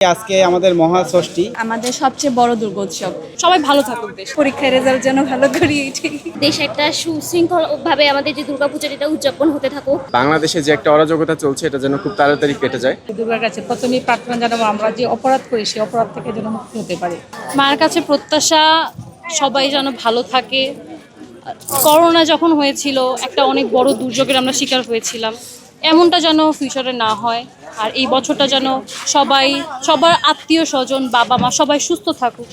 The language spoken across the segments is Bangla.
আজকে আমাদের মহাষষ্ঠী, আমাদের সবচেয়ে বড় দুর্গোৎসব। সবাই ভালো থাকুক, দেশ পরীক্ষার রেজাল্ট যেন ভালো করি, এটাই। দেশ একটা সুশৃঙ্খল ভাবে আমাদের যে দুর্গাপূজার এটা উদযাপন হতে থাকুক। বাংলাদেশে যে একটা অরাজকতা চলছে এটা যেন খুব তাড়াতাড়ি কেটে যায়। দুর্গার কাছে প্রথমেই প্রার্থনা জানাবো আমরা যে অপরাধ করি সেই অপরাধ থেকে যেন মুক্তি হতে পারে। মার কাছে প্রত্যাশা সবাই যেন ভালো থাকে। করোনা যখন হয়েছিল একটা অনেক বড় দুর্যোগের আমরা শিকার হয়েছিলাম, এমনটা যেন ফিউচারে না হয়। আর এই বছরটা যেন সবার আত্মীয় স্বজন, বাবা মা সবাই সুস্থ থাকুক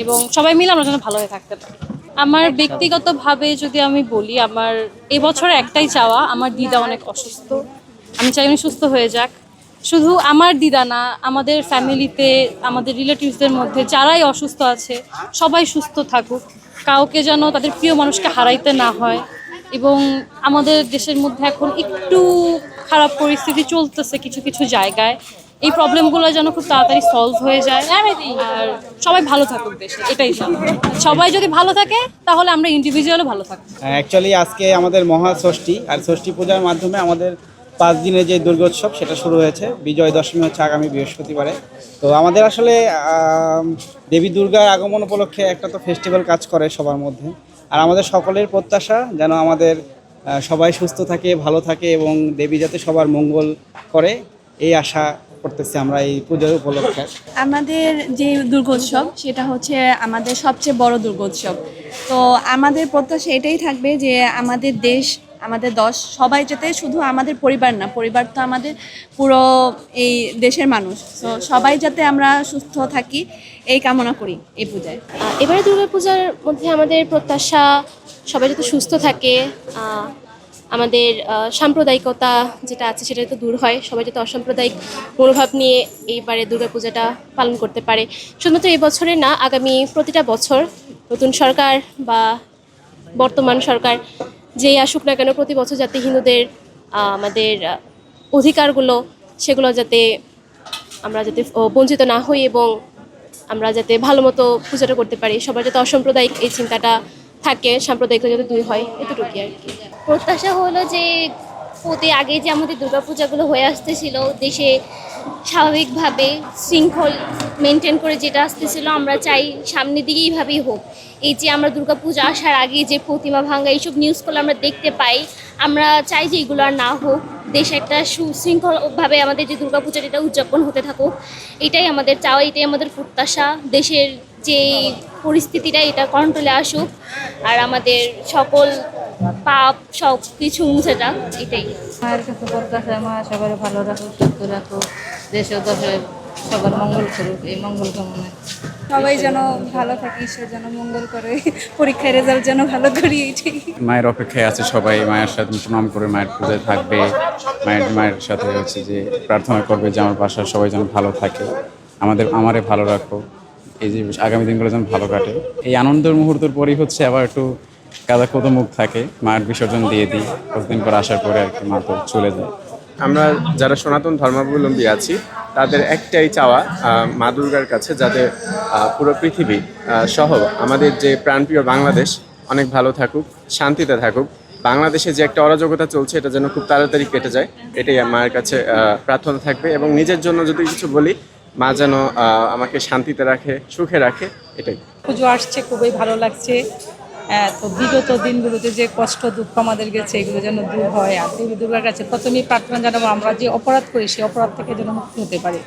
এবং সবাই মিলে আমরা যেন ভালো হয়ে থাকতে পারি। আমার ব্যক্তিগতভাবে যদি আমি বলি, আমার এবছরে একটাই চাওয়া, আমার দিদা অনেক অসুস্থ, আমি চাই উনি সুস্থ হয়ে যাক। শুধু আমার দিদা না, আমাদের ফ্যামিলিতে আমাদের রিলেটিভসদের মধ্যে যারাই অসুস্থ আছে সবাই সুস্থ থাকুক, কাউকে যেন তাদের প্রিয় মানুষকে হারাইতে না হয়। এবং আমাদের দেশের মধ্যে এখন একটু খারাপ পরিস্থিতি চলতেছে কিছু কিছু জায়গায়, এই প্রবলেমগুলো যেন খুব তাড়াতাড়ি সলভ হয়ে যায় আর সবাই ভালো থাকুক দেশে, এটাই সবাই যদি ভালো থাকে তাহলে আমরা ইন্ডিভিজুয়ালও ভালো থাকবো। অ্যাকচুয়ালি আজকে আমাদের মহাষষ্ঠী, আর ষষ্ঠী পূজার মাধ্যমে আমাদের 5 দিনের যে দুর্গোৎসব সেটা শুরু হয়েছে। বিজয় দশমী হচ্ছে আগামী বৃহস্পতিবারে। তো আমাদের আসলে দেবী দুর্গার আগমন উপলক্ষে একটা তো ফেস্টিভ্যাল কাজ করে সবার মধ্যে, আর আমাদের সকলের প্রত্যাশা যেন আমাদের সবাই সুস্থ থাকে, ভালো থাকে এবং দেবী যাতে সবার মঙ্গল করে, এই আশা করতেছি আমরা এই পুজোর উপলক্ষে। আমাদের যে দুর্গোৎসব সেটা হচ্ছে আমাদের সবচেয়ে বড় দুর্গোৎসব। তো আমাদের প্রত্যাশা এটাই থাকবে যে আমাদের দেশ, আমাদের সবাই যাতে, শুধু আমাদের পরিবার না, পরিবার তো আমাদের পুরো এই দেশের মানুষ, তো সবাই যাতে আমরা সুস্থ থাকি এই কামনা করি এই পূজায়। এবারে দুর্গাপূজার মধ্যে আমাদের প্রত্যাশা সবাই যাতে সুস্থ থাকে, আমাদের সাম্প্রদায়িকতা যেটা আছে সেটা যাতে দূর হয়, সবাই যাতে অসাম্প্রদায়িক মনোভাব নিয়ে এইবারে দুর্গাপূজাটা পালন করতে পারে। শুধুমাত্র এই বছরে না, আগামী প্রতিটা বছর নতুন সরকার বা বর্তমান সরকার যেই আসুক না কেন, প্রতি বছর যাতে হিন্দুদের আমাদের অধিকারগুলো সেগুলো যাতে আমরা যাতে বঞ্চিত না হই এবং আমরা যাতে ভালো মতো পূজাটা করতে পারি, সবার যাতে অসাম্প্রদায়িক এই চিন্তাটা থাকে, সাম্প্রদায়িকতা যাতে দূর হয়, এতটুকুই আর কি। প্রত্যাশা হলো যে প্রতি আগে যে আমাদের দুর্গাপূজাগুলো হয়ে আসতেছিল দেশে স্বাভাবিকভাবে শৃঙ্খল মেনটেন করে যেটা আসতেছিল, আমরা চাই সামনের দিকে এইভাবেই হোক। এই যে আমরা দুর্গাপূজা আসার আগে যে প্রতিমা ভাঙা এইসব নিউজগুলো আমরা দেখতে পাই, আমরা চাই যে এগুলো আর না হোক, দেশে একটা সুশৃঙ্খলভাবে আমাদের যে দুর্গাপূজার এটা উদযাপন হতে থাকুক, এটাই আমাদের চাওয়া, এটাই আমাদের প্রত্যাশা। দেশের যে পরিস্থিতিটা এটা কন্ট্রোলে আসুক আর আমাদের সকল পাপ সব কিছু মুছে যাক, এটাই। মায়ের কাছে প্রত্যাশা মা সবার ভালো রাখুক, সুস্থ রাখুক, দেশে দশে সবার মঙ্গল করুক, এই মঙ্গল কামনা। সবাই যেন ভালো থাকে, ঈশ্বর যেন মঙ্গল করে, পরীক্ষার রেজাল্ট যেন ভালো করি, এটাই। মায়ের অপেক্ষায় আছে সবাই, মায়ের সাথে প্রণাম করে মায়ের পূজায় থাকবে, মায়ের সাথে হচ্ছে যে প্রার্থনা করবে যে আমার বাসার সবাই যেন ভালো থাকে, আমারে ভালো রাখো, এই যে আগামী দিনগুলো যেন ভালো কাটে। এই আনন্দের মুহূর্তের পরেই হচ্ছে আবার একটু কাদা কত মুখ থাকে, মায়ের বিসর্জন দিয়ে দিই, কতদিন পর আসার পরে আর কি মা তো চলে যায়। আমরা যারা সনাতন ধর্মাবলম্বী আছি তাদের একটাই চাওয়া মা দুর্গার কাছে, যাতে পুরো পৃথিবী সহ আমাদের যে প্রাণপ্রিয় বাংলাদেশ অনেক ভালো থাকুক, শান্তিতে থাকুক। বাংলাদেশে যে একটা অরাজকতা চলছে এটা যেন খুব তাড়াতাড়ি কেটে যায়, এটাই মায়ের কাছে প্রার্থনা থাকবে। এবং নিজের জন্য যদি কিছু বলি, মা যেন আমাকে শান্তিতে রাখে, সুখে রাখে, এটাই। পুজো আসছে, খুবই ভালো লাগছে। তো বিগত দিনগুলোতে যে কষ্ট দুঃখ আমাদের গেছে এগুলো যেন দূর হয়। আর দেবী দুর্গার কাছে প্রথমেই প্রার্থনা জানাবো আমরা যে অপরাধ করি সেই অপরাধ থেকে যেন মুক্তি হতে পারে।